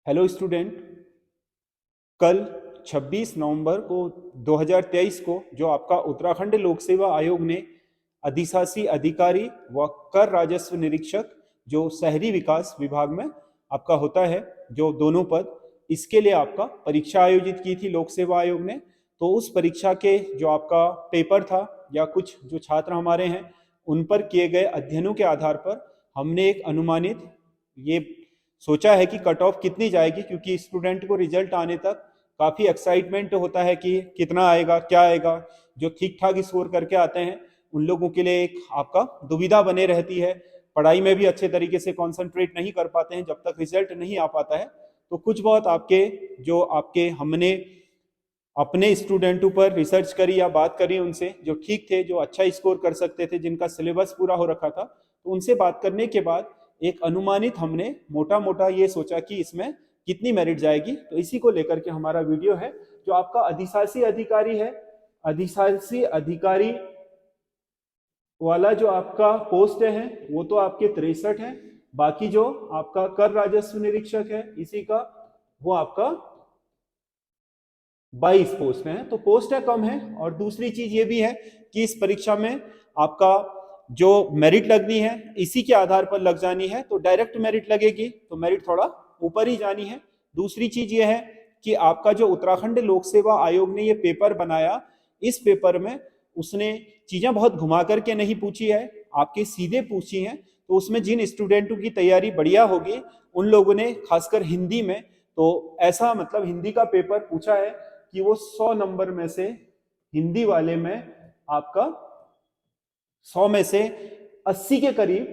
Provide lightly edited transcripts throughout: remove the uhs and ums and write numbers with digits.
Hello student. कल 26 नवंबर को 2023 को जो आपका उत्तराखंड लोक सेवा आयोग ने अधिशासी अधिकारी व कर राजस्व निरीक्षक जो शहरी विकास विभाग में आपका होता है, जो दोनों पद, इसके लिए आपका परीक्षा आयोजित की थी लोक सेवा आयोग ने। तो उस परीक्षा के जो आपका पेपर था या कुछ जो छात्र हमारे हैं उन पर किए गए अध्ययनों के आधार पर हमने एक अनुमानित ये सोचा है कि कट ऑफ कितनी जाएगी, क्योंकि स्टूडेंट को रिजल्ट आने तक काफ़ी एक्साइटमेंट होता है कि कितना आएगा क्या आएगा। जो ठीक ठाक स्कोर करके आते हैं उन लोगों के लिए एक आपका दुविधा बने रहती है, पढ़ाई में भी अच्छे तरीके से कॉन्सेंट्रेट नहीं कर पाते हैं जब तक रिजल्ट नहीं आ पाता है। तो कुछ बहुत आपके हमने अपने स्टूडेंटों पर रिसर्च करी या बात करी उनसे जो ठीक थे, जो अच्छा स्कोर कर सकते थे, जिनका सिलेबस पूरा हो रखा था। तो उनसे बात करने के बाद एक अनुमानित हमने मोटा मोटा ये सोचा कि इसमें कितनी मेरिट जाएगी। तो इसी को लेकर के हमारा वीडियो है। जो आपका अधिशासी अधिकारी है, अधिशासी अधिकारी वाला जो आपका पोस्ट है वो तो आपके 63 है। बाकी जो आपका कर राजस्व निरीक्षक है इसी का, वो आपका 22 पोस्ट है। तो पोस्ट कम है। और दूसरी चीज ये भी है कि इस परीक्षा में आपका जो मेरिट लगनी है इसी के आधार पर लग जानी है। तो डायरेक्ट मेरिट लगेगी तो मेरिट थोड़ा ऊपर ही जानी है। दूसरी चीज ये है कि आपका जो उत्तराखंड लोक सेवा आयोग ने ये पेपर बनाया, इस पेपर में उसने चीजें बहुत घुमा करके नहीं पूछी है, आपके सीधे पूछी हैं। तो उसमें जिन स्टूडेंटों की तैयारी बढ़िया होगी उन लोगों ने खासकर हिंदी में, तो ऐसा मतलब हिंदी का पेपर पूछा है कि वो 100 नंबर में से हिंदी वाले में आपका 100 में से 80 के करीब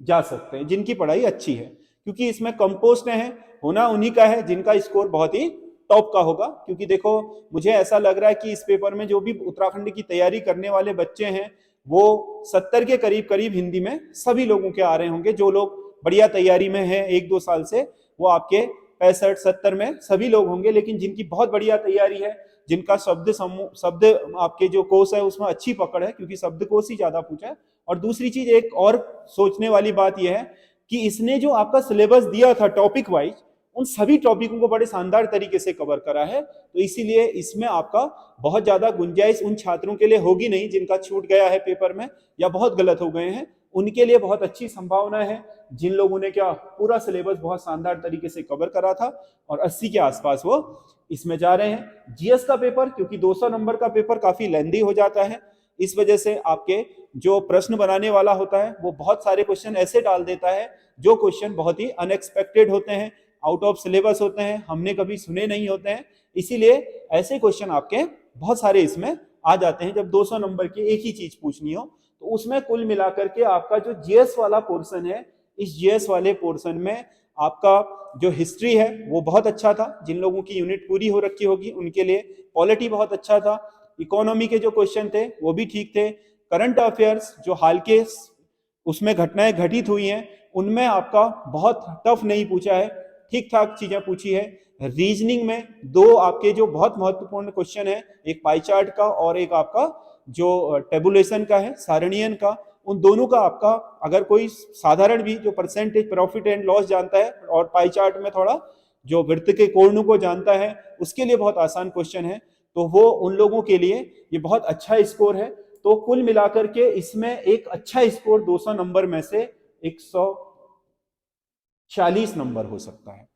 जा सकते हैं जिनकी पढ़ाई अच्छी है। क्योंकि इसमें कंपोस्ट है, होना उन्हीं का है जिनका स्कोर बहुत ही टॉप का होगा। क्योंकि देखो, मुझे ऐसा लग रहा है कि इस पेपर में जो भी उत्तराखंड की तैयारी करने वाले बच्चे हैं वो 70 के करीब करीब हिंदी में सभी लोगों के आ रहे होंगे। जो लोग बढ़िया तैयारी में हैं 1-2 साल से, वो आपके 65-70 में सभी लोग होंगे। लेकिन जिनकी बहुत बढ़िया तैयारी है, जिनका शब्द आपके जो कोश है उसमें अच्छी पकड़ है, क्योंकि शब्द कोश ही ज्यादा पूछा है। और दूसरी चीज एक और सोचने वाली बात यह है कि इसने जो आपका सिलेबस दिया था टॉपिक वाइज, उन सभी टॉपिकों को बड़े शानदार तरीके से कवर करा है। तो इसीलिए इसमें आपका बहुत ज्यादा गुंजाइश उन छात्रों के लिए होगी नहीं जिनका छूट गया है पेपर में या बहुत गलत हो गए हैं। उनके लिए बहुत अच्छी संभावना है जिन लोगों ने क्या पूरा सिलेबस बहुत शानदार तरीके से कवर करा था और 80 के आसपास वो इसमें जा रहे हैं। जीएस का पेपर, क्योंकि 200 नंबर का पेपर काफी लेंदी हो जाता है, इस वजह से आपके जो प्रश्न बनाने वाला होता है वो बहुत सारे क्वेश्चन ऐसे डाल देता है जो क्वेश्चन बहुत ही अनएक्सपेक्टेड होते हैं, आउट ऑफ सिलेबस होते हैं, हमने कभी सुने नहीं होते हैं। इसीलिए ऐसे क्वेश्चन आपके बहुत सारे इसमें आ जाते हैं जब 200 नंबर की एक ही चीज पूछनी हो। तो उसमें कुल मिलाकर के आपका जो जीएस वाला पोर्शन है, इस जीएस वाले पोर्शन में आपका जो हिस्ट्री है वो बहुत अच्छा था। जिन लोगों की यूनिट पूरी हो रखी होगी उनके लिए पॉलिटी बहुत अच्छा था। इकोनॉमी के जो क्वेश्चन थे वो भी ठीक थे। करंट अफेयर्स जो हाल के उसमें घटनाएं घटित हुई हैं उनमें आपका बहुत टफ नहीं पूछा है, ठीक ठाक चीजें पूछी है। रीजनिंग में दो आपके जो बहुत महत्वपूर्ण क्वेश्चन है, एक पाई चार्ट का और एक आपका जो टेबुलेशन का है, सारणियन का, उन दोनों का आपका अगर कोई साधारण भी जो परसेंटेज प्रॉफिट एंड लॉस जानता है और पाई चार्ट में थोड़ा जो वृत्त के कोणों को जानता है उसके लिए बहुत आसान क्वेश्चन है। तो वो उन लोगों के लिए ये बहुत अच्छा स्कोर है। तो कुल मिलाकर के इसमें एक अच्छा स्कोर 200 नंबर में से 140 नंबर हो सकता है।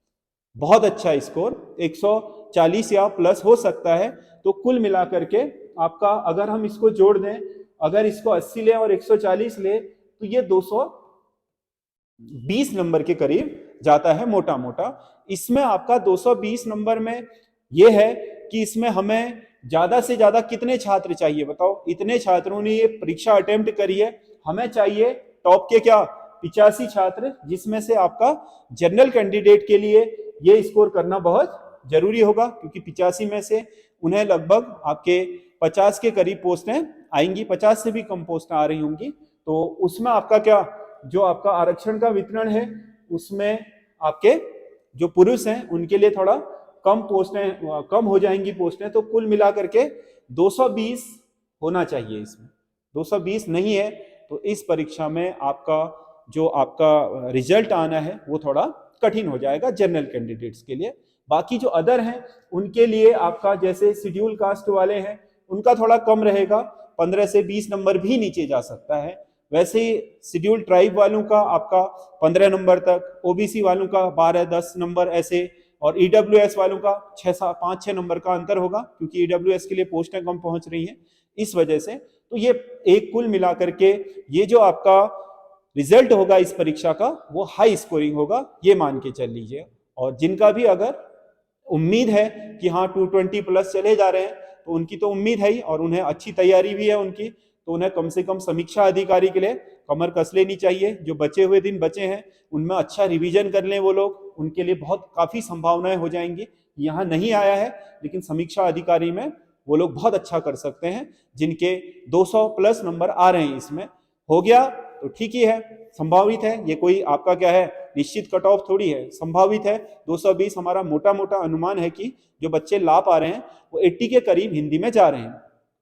बहुत अच्छा स्कोर 140 या प्लस हो सकता है। तो कुल मिलाकर के आपका अगर हम इसको जोड़ दें, अगर इसको 80 ले और 140 ले तो ये 220 नंबर के करीब जाता है मोटा मोटा। इसमें आपका 220 नंबर में यह है कि इसमें हमें ज्यादा से ज्यादा कितने छात्र चाहिए बताओ। इतने छात्रों ने ये परीक्षा अटेम्प्ट करी है, हमें चाहिए टॉप के क्या 85 छात्र, जिसमें से आपका जनरल कैंडिडेट के लिए ये स्कोर करना बहुत जरूरी होगा, क्योंकि 85 में से उन्हें लगभग आपके 50 के करीब पोस्टें आएंगी, 50 से भी कम पोस्टें आ रही होंगी। तो उसमें आपका क्या जो आपका आरक्षण का वितरण है उसमें आपके जो पुरुष हैं उनके लिए थोड़ा कम पोस्टें, कम हो जाएंगी पोस्टें। तो कुल मिलाकर के 220 होना चाहिए, इसमें 220 नहीं है तो इस परीक्षा में आपका जो आपका रिजल्ट आना है वो थोड़ा कठिन हो जाएगा जनरल कैंडिडेट्स के लिए। बाकी जो अदर हैं उनके लिए आपका जैसे शेड्यूल कास्ट वाले हैं उनका थोड़ा कम रहेगा, 15 से 20 नंबर भी नीचे जा सकता है। वैसे ही शेड्यूल ट्राइब वालों का आपका 15 नंबर तक, ओबीसी वालों का 12-10 नंबर ऐसे, और ईडब्ल्यूएस वालों का 5-6 नंबर का अंतर होगा, क्योंकि ईडब्ल्यूएस के लिए पोस्टें कम पहुंच रही हैं इस वजह से। तो ये एक कुल मिलाकर के ये जो आपका रिजल्ट होगा इस परीक्षा का वो हाई स्कोरिंग होगा, ये मान के चल लीजिए। और जिनका भी अगर उम्मीद है कि हाँ 220 प्लस चले जा रहे हैं, तो उनकी तो उम्मीद है ही, और उन्हें अच्छी तैयारी भी है उनकी, तो उन्हें कम से कम समीक्षा अधिकारी के लिए कमर कस लेनी चाहिए। जो बचे हुए दिन बचे हैं उनमें अच्छा रिवीजन कर लें वो लोग, उनके लिए बहुत काफी संभावनाएं हो जाएंगी। यहाँ नहीं आया है लेकिन समीक्षा अधिकारी में वो लोग बहुत अच्छा कर सकते हैं, जिनके 200 प्लस नंबर आ रहे हैं। इसमें हो गया तो ठीक ही है, संभावित है, ये कोई आपका क्या है निश्चित कट ऑफ थोड़ी है, संभावित है। 220 हमारा मोटा मोटा अनुमान है कि जो बच्चे ला पा रहे हैं वो 80 के करीब हिंदी में जा रहे हैं।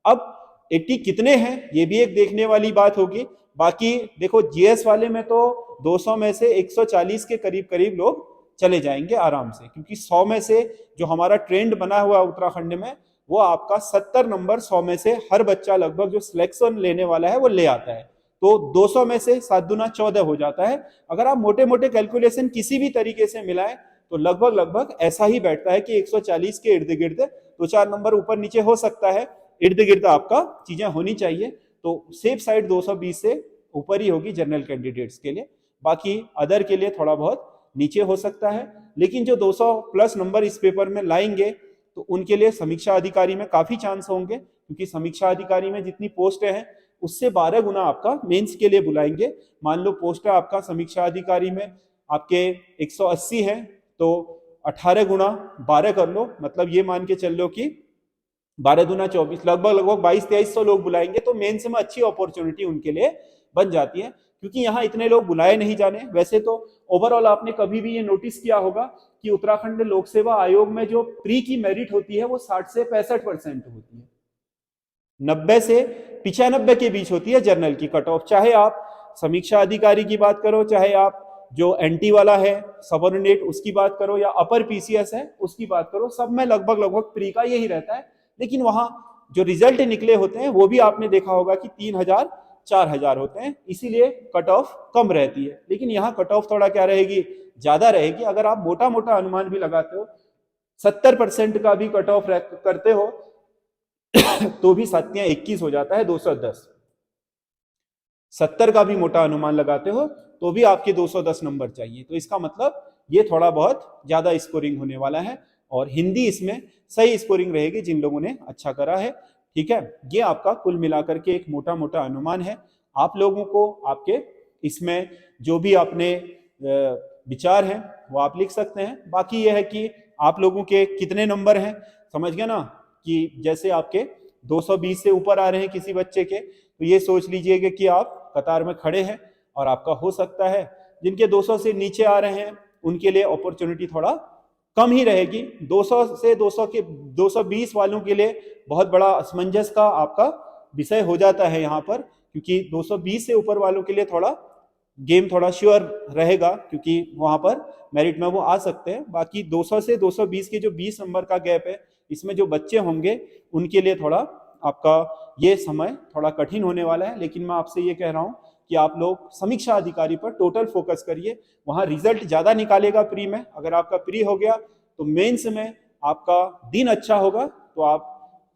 अब 80 कितने हैं ये भी एक देखने वाली बात होगी। बाकी देखो जीएस वाले में तो 200 में से 140 के करीब करीब लोग चले जाएंगे आराम से, क्योंकि 100 में से जो हमारा ट्रेंड बना हुआ उत्तराखंड में वो आपका 70 नंबर 100 में से हर बच्चा लगभग जो सिलेक्शन लेने वाला है वो ले आता है। तो 200 में से 7 दूना 14 हो जाता है। अगर आप मोटे मोटे कैलकुलेशन किसी भी तरीके से मिलाएं तो लगभग ऐसा ही बैठता है कि 140 के इर्द गिर्द 2-4 नंबर ऊपर नीचे हो सकता है, इर्द गिर्द आपका चीजें होनी चाहिए। तो सेफ साइड 220 से ऊपर ही होगी जनरल कैंडिडेट्स के लिए, बाकी अदर के लिए थोड़ा बहुत नीचे हो सकता है। लेकिन जो 200 प्लस नंबर इस पेपर में लाएंगे तो उनके लिए समीक्षा अधिकारी में काफी चांस होंगे, क्योंकि समीक्षा अधिकारी में जितनी पोस्टें हैं उससे 12 गुना आपका मेंस के लिए बुलाएंगे। मान लो पोस्ट आपका समीक्षा अधिकारी में आपके 180 है तो 18 गुना 12 कर लो, मतलब ये मान के चल लो कि 12 दूना 24, लगभग 2200-2300 लोग बुलाएंगे। तो मेंस में अच्छी अपॉर्चुनिटी उनके लिए बन जाती है, क्योंकि यहाँ इतने लोग बुलाए नहीं जाने। वैसे तो ओवरऑल आपने कभी भी ये नोटिस किया होगा कि उत्तराखंड लोक सेवा आयोग में जो प्री की मेरिट होती है वो 60 से 65% होती है, 90 से 95 के बीच होती है जनरल की कट ऑफ। चाहे आप समीक्षा अधिकारी की बात करो, चाहे आप जो एनटी वाला है सबऑर्डिनेट उसकी बात करो, या अपर पीसीएस है उसकी बात करो, सब में लगभग प्री का यही रहता है। लेकिन वहां जो रिजल्ट निकले होते हैं वो भी आपने देखा होगा कि 3000-4000 होते हैं, इसीलिए कट ऑफ कम रहती है। लेकिन यहाँ कट ऑफ थोड़ा क्या रहेगी, ज्यादा रहेगी। अगर आप मोटा मोटा अनुमान भी लगाते हो, 70% का भी कट ऑफ करते हो तो भी 7-21 हो जाता है 210। 70 का भी मोटा अनुमान लगाते हो तो भी आपके 210 नंबर चाहिए। तो इसका मतलब ये थोड़ा बहुत ज्यादा स्कोरिंग होने वाला है, और हिंदी इसमें सही स्कोरिंग रहेगी जिन लोगों ने अच्छा करा है। ठीक है, ये आपका कुल मिलाकर के एक मोटा मोटा अनुमान है। आप लोगों को आपके इसमें जो भी आपने विचार हैं वो आप लिख सकते हैं। बाकी ये है कि आप लोगों के कितने नंबर हैं, समझ गए ना, कि जैसे आपके 220 से ऊपर आ रहे हैं किसी बच्चे के, तो ये सोच लीजिएगा कि आप कतार में खड़े हैं और आपका हो सकता है। जिनके 200 से नीचे आ रहे हैं उनके लिए अपॉर्चुनिटी थोड़ा कम ही रहेगी। 200 से 220 वालों के लिए बहुत बड़ा असमंजस का आपका विषय हो जाता है यहाँ पर, क्योंकि 220 से ऊपर वालों के लिए थोड़ा गेम थोड़ा श्योर रहेगा, क्योंकि वहां पर मेरिट में वो आ सकते हैं। बाकी 200 से 220 के जो 20 नंबर का गैप है, इसमें जो बच्चे होंगे उनके लिए थोड़ा आपका ये समय थोड़ा कठिन होने वाला है। लेकिन मैं आपसे ये कह रहा हूँ कि आप लोग समीक्षा अधिकारी पर टोटल फोकस करिए, वहां रिजल्ट ज्यादा निकालेगा प्री में। अगर आपका प्री हो गया तो मेंस में आपका दिन अच्छा होगा तो आप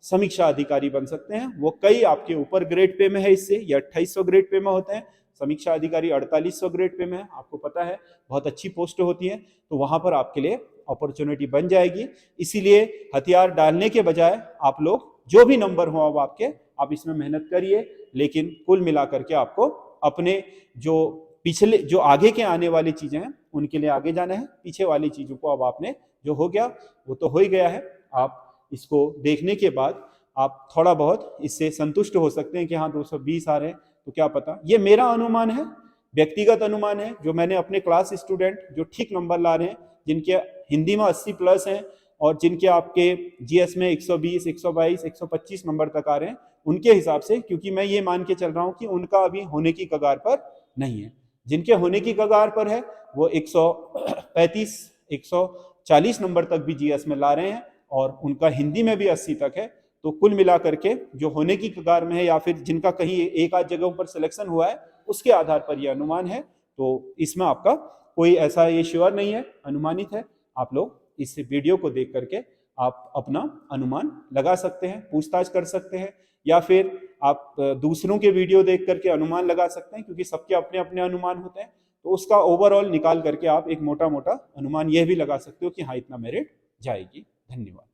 समीक्षा अधिकारी बन सकते हैं। वो कई आपके ऊपर ग्रेड पे में है, इससे ये 2800 ग्रेड पे में होते हैं, समीक्षा अधिकारी 4800 ग्रेड पे में है, आपको पता है बहुत अच्छी पोस्ट होती है। तो वहां पर आपके लिए अपॉर्चुनिटी बन जाएगी। इसीलिए हथियार डालने के बजाय आप लोग जो भी नंबर हो अब आपके, आप इसमें मेहनत करिए। लेकिन कुल मिलाकर के आपको अपने जो पिछले जो आगे के आने वाली चीजें हैं उनके लिए आगे जाना है। पीछे वाली चीजों को अब आपने जो हो गया वो तो हो ही गया है। आप इसको देखने के बाद आप थोड़ा बहुत इससे संतुष्ट हो सकते हैं कि हाँ 220 आ रहे हैं, तो क्या पता, ये मेरा अनुमान है, व्यक्तिगत अनुमान है, जो मैंने अपने क्लास स्टूडेंट जो ठीक नंबर ला रहे हैं, जिनके हिंदी में 80 प्लस हैं और जिनके आपके जीएस में 120, 122, 125 नंबर तक आ रहे हैं, उनके हिसाब से, क्योंकि मैं ये मान के चल रहा हूं कि उनका अभी होने की कगार पर नहीं है। जिनके होने की कगार पर है वो 135 140 नंबर तक भी जीएस में ला रहे हैं और उनका हिंदी में भी 80 तक है। तो कुल मिलाकर के जो होने की कगार में है या फिर जिनका कहीं एक आध जगहों पर सिलेक्शन हुआ है उसके आधार पर यह अनुमान है। तो इसमें आपका कोई ऐसा ये श्योर नहीं है, अनुमानित है। आप लोग इस वीडियो को देख करके आप अपना अनुमान लगा सकते हैं, पूछताछ कर सकते हैं, या फिर आप दूसरों के वीडियो देख करके अनुमान लगा सकते हैं, क्योंकि सबके अपने अपने अनुमान होते हैं। तो उसका ओवरऑल निकाल करके आप एक मोटा मोटा अनुमान यह भी लगा सकते हो कि हाँ इतना मेरिट जाएगी। धन्यवाद।